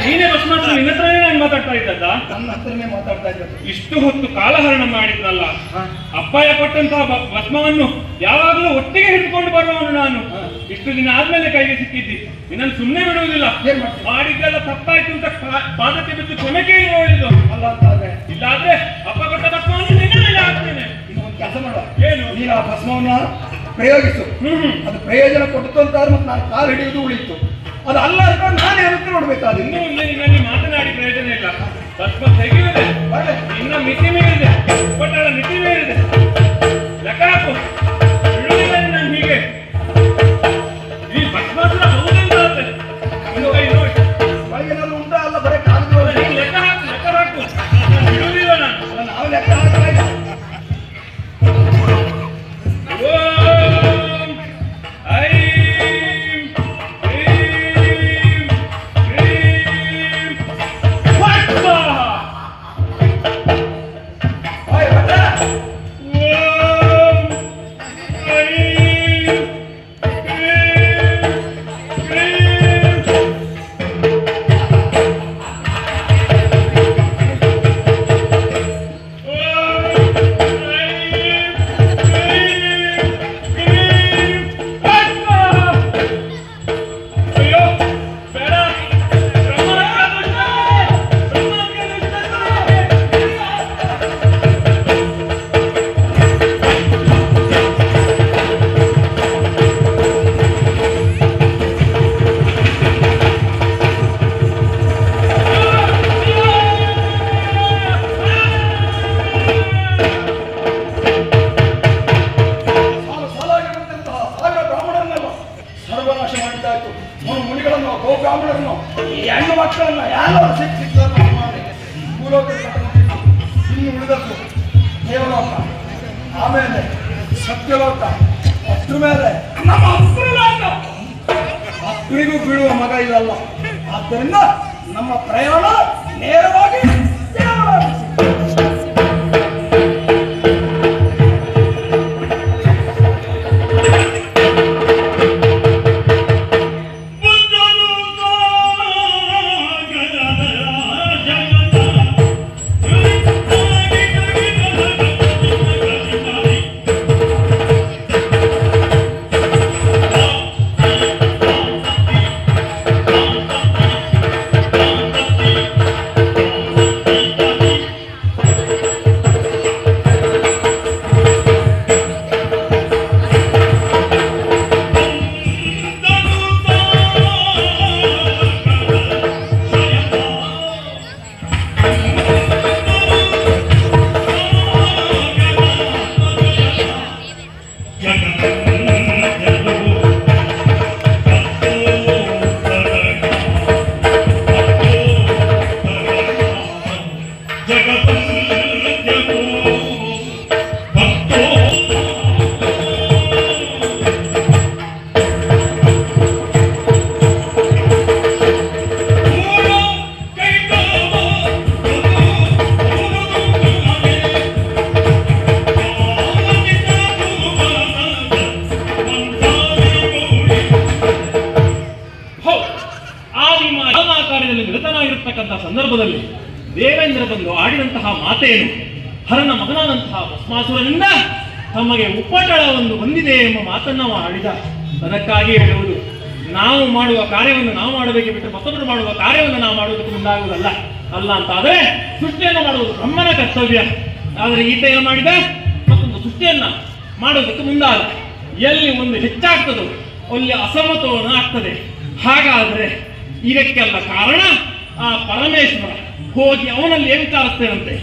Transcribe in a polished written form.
ನೀನೇ ಭಸ್ಮಾಸುರ ನಿನ್ನ ಹತ್ರನೇ ನಾನು ಮಾತಾಡ್ತಾ ಇದ್ದದ್ದ? ನನ್ನ ಹತ್ರನೇ ಮಾತಾಡ್ತಾ ಇದ್ದ. ಇಷ್ಟು ಹೊತ್ತು ಕಾಲಹರಣ ಮಾಡಿದ್ನಲ್ಲ, ಅಪ್ಪಾಯ ಕೊಟ್ಟಂತಹ ಭಸ್ಮವನ್ನು ಯಾವಾಗಲೂ ಒಟ್ಟಿಗೆ ಹಿಡ್ಕೊಂಡು ಬರುವವನು ನಾನು. ಇಷ್ಟು ದಿನ ಆದ್ಮೇಲೆ ಕೈಗೆ ಸಿಕ್ಕಿದ್ದಿ, ನಿನ್ನನ್ನು ಸುಮ್ಮನೆ ಬಿಡುವುದಿಲ್ಲ. ಮಾಡಿದ್ದೆಲ್ಲ ತಪ್ಪಾಯ್ತು ಅಂತ ಪಾದಕ್ಕೆ ಬಿದ್ದು ಕ್ಷಮೆ ಕೇಳಿ ನೋಡಿದ್ದು ಅಲ್ಲ ಅಂತಾದ್ರೆ, ಇಲ್ಲಾದ್ರೆ ಅಪ್ಪ ಕೊಟ್ಟ ಭಸ್ಮವನ್ನು ನಿನ್ನ ಮೇಲೆ ಹಾಕ್ತೇನೆ. ಇನ್ನು ಒಂದು ಕೆಲಸ ಮಾಡುವ, ಏನು? ನೀನು ಆ ಭಸ್ಮವನ್ನ ಪ್ರಯೋಗಿಸು. ಅದು ಪ್ರಯೋಜನ ಕೊಟ್ಟಿತು ಅಂತಾದ್ರೆ ಮತ್ತೆ ನಾನು ಕಾಲು ಹಿಡಿಯುವುದು ಉಳಿತು. ಅದು ಅಲ್ಲ ಅಂತ ನಾನು ಏನಂತ ನೋಡ್ಬೇಕಾದ್ರೆ ಇನ್ನೂ ನಿನ್ನಲ್ಲಿ ಮಾತನಾಡಿ ಪ್ರಯೋಜನ ಇಲ್ಲ. ಭಸ್ಮ ತೆಗೆಯುವುದೇ ಇನ್ನ ಮಿತಿ ಮೀರಿದೆ, ಒಟ್ಟಾಳ ಮಿತಿ ಮೀರಿದೆ. ಲೆಕ್ಕ ಹಾಕು, ಬಿಡುವುದಿಲ್ಲ ನಾನು ಹೀಗೆ. ಈ ಭಸ್ಮಾಸುರ ಹೌದಂತ ಇನ್ನು ಕೈ ನೋಡಿ ಒಳಗೇನಾದ್ರು ಉಂಟಾ ಅಲ್ಲ ಬರೀ ಕಾಲು ಲೆಕ್ಕ ಹಾಕು, ಲೆಕ್ಕ ಹಾಕು. ಬಿಡುವುದಿಲ್ಲ ನಾನು. ನಾವು ಲೆಕ್ಕ ಹಾಕ್ತಾ ಇಲ್ಲ. ಗೋಬ್ರಾಹ್ಮಣರನ್ನು ಈ ಹೆಣ್ಣು ಮಕ್ಕಳನ್ನ ಯಾರು ಶಿಕ್ಷಿಸಿದ್ರು ಇನ್ನು ಉಳಿದದ್ದು ದೇವಲೋಕ, ಆಮೇಲೆ ಸತ್ಯಲೋಕ, ಅದ್ರ ಮೇಲೆ ನಮ್ಮ ಅಪ್ಪನಿಗೂ ಬೀಳುವ ಮಗ ಇದಲ್ಲ. ಆದ್ದರಿಂದ ನಮ್ಮ ಪ್ರಯಾಣ ನೇರವಾಗಿ ಸಂದರ್ಭದಲ್ಲಿ ದೇವೇಂದ್ರ ಬಂದು ಆಡಿದಂತಹ ಮಾತೇನು? ಹರನ ಮಗನಾದಂತಹ ಭಸ್ಮಾಸುರನಿಂದ ತಮಗೆ ಉಪಟಳವನ್ನು ಹೊಂದಿದೆ ಎಂಬ ಮಾತನ್ನು ಆಡಿದ. ಅದಕ್ಕಾಗಿ ಹೇಳುವುದು, ನಾವು ಮಾಡುವ ಕಾರ್ಯವನ್ನು ನಾವು ಮಾಡಬೇಕೆ ಬಿಟ್ಟು ಮತ್ತೊಬ್ಬರು ಮಾಡುವ ಕಾರ್ಯವನ್ನು ನಾವು ಮಾಡುವುದಕ್ಕೆ ಮುಂದಾಗುವುದಲ್ಲ. ಅಲ್ಲ ಅಂತಾದರೆ ಸೃಷ್ಟಿಯನ್ನು ಮಾಡುವುದು ಬ್ರಹ್ಮನ ಕರ್ತವ್ಯ. ಆದರೆ ಈತ ಏನು ಮಾಡಿದ? ಮತ್ತೊಂದು ಸೃಷ್ಟಿಯನ್ನ ಮಾಡುವುದಕ್ಕೆ ಮುಂದಾದ. ಎಲ್ಲಿ ಒಂದು ಹೆಚ್ಚಾಗ್ತದೋ ಅಲ್ಲಿ ಅಸಮತೋಲನ ಆಗ್ತದೆ. ಹಾಗಾದ್ರೆ ಇದಕ್ಕೆಲ್ಲ ಕಾರಣ ಆ ಪರಮೇಶ್ವರ. ಹೋಗಿ ಅವನಲ್ಲಿ ಏನು ವಿಚಾರಿಸ್ತೇನಂತೆ.